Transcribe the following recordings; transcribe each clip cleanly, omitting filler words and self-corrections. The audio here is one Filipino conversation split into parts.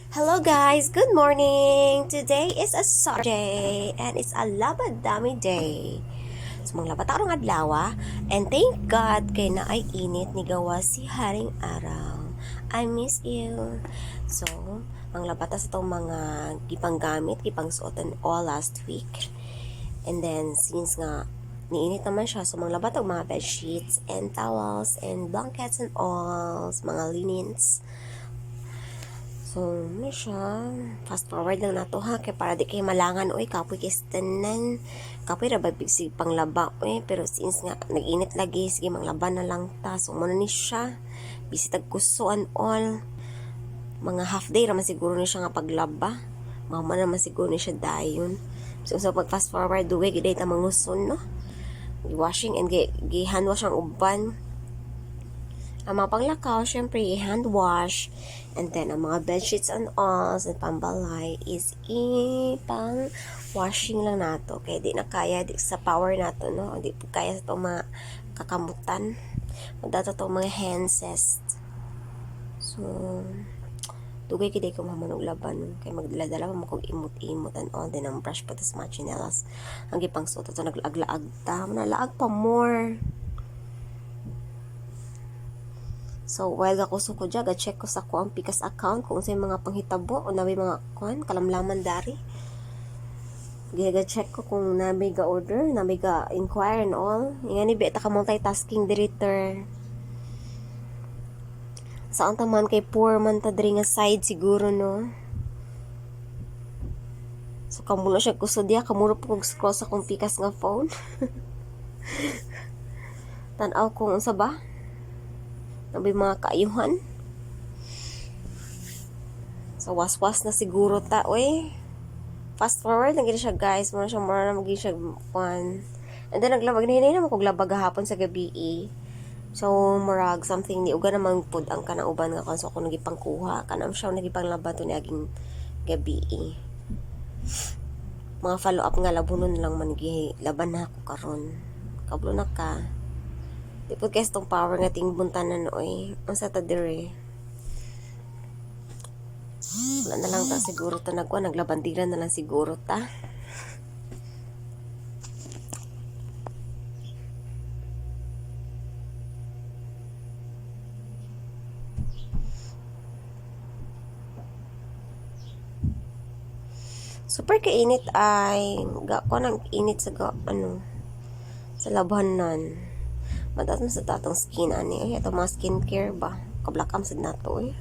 Hello guys, good morning! Today is a Saturday and it's a labadami day. So mga labat arong adlaw and thank God kay na ay init ni gawa si Haring Araw. I miss you. So, mga labata sa itong mga gipang gamit, gipang suotan all last week. And then since nga niinit naman siya, so mga labat ang mga bed sheets and towels and blankets and all, mga linens. So, ano siya? Fast forward lang na to ha. Kaya para di kayo malangan, oy, kapoy kistanan. Kapoy rabag bigsi panglaba, oy. Pero since nga, nag-init lagi, sige, manglaban na lang ta. So, muna ni siya. Bisi tagkuso and all. Mga half day naman siguro ni siya nga paglaba. Mama naman siguro ni siya dayon. So, pag fast forward, duwe, giday ta manguson, no? Washing and hand wash ang uban. Ang mga panglakaw, syempre, hand wash. And then, ang mga bedsheets and alls and pambalay is ipang washing lang nato. Kaya di na kaya di sa power nato, no? Di po kaya sa itong mga kakamutan. Magdato itong mga handses. So, dugay kiday ko mamanong laban. Kaya magdala-dala pa makong imot-imot and all. Then, ang brush pa tas mga chinelas. Ang gipang suto ito, naglaag-laag ta. Nalaag pa more. So, while gakuso ko dyan, check ko sa ko ang Pikas account kung sa mga panghitabo o nabi mga kuan, kalamlaman dari. Check ko kung nabi ga-order, nabi ga-inquire and all. Nga ni beta ka multitasking director. Saan taman kay poor man ta diri nga side siguro, no? So, kamulo siya kusodya, kamulo po kong scroll sa kong Pikas nga phone. Tanaw kung unsa ba? Nabi mga kaayuhan. So, was-was na siguro ta, oy. Fast forward, naging siya guys. Muna siya, muna na maging siya one. And then, naglabag, hinahinay naman kong labag hapon sa gabi eh. So, murag, something ni uga namang pud ang kanang uban nga kon so ako nagipangkuha. Kanang siya nagipanglaban to ni aging gabi eh. Mga follow-up nga labunon lang man laban na ako karon. Kablo na ka. Di po guys tong power nga ting buntanan oy. Unsa ta dire? Wala na lang ta siguro ta naglabandiran na lang siguro ta. Super kainit ay ko nang init sa sa labanan. Madat na sa tatong skin ani ay ito mga skincare ba kablakam sad nato eh.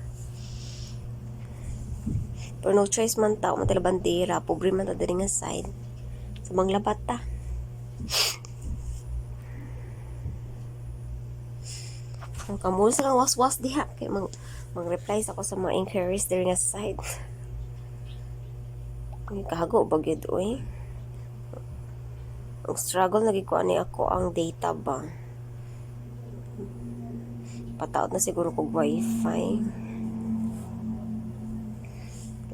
Pero no choice man ta matila bandera pobre man ta diri nga side sa manglabat ta. Ang kamulo sa kang was-was diha kay mang-reply ako sa mga inquiries diri nga side. Ay kahago bagyod oy. Ang struggle lagi ko ani ako ang data ba. Pataot na siguro kog wifi.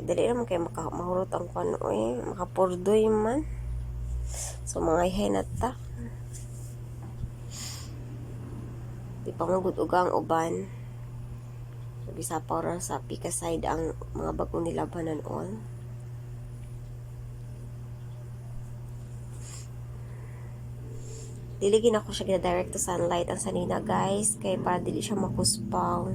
Dali naman kayo mahurot ang kano eh. Makapurdoy man. So, mga ihenata. Di pa magutugang uban. So, bisa pa rin sa Pikas side ang mga bagong nilabanan all. Diligin ako siya direct to sunlight ang sanina guys. Kaya para dili siya makuspaw.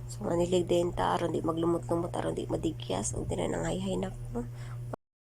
So, manilig din ta, aron di maglumot-lumot, aron di madigyas, ang tinananghay-hay na ko.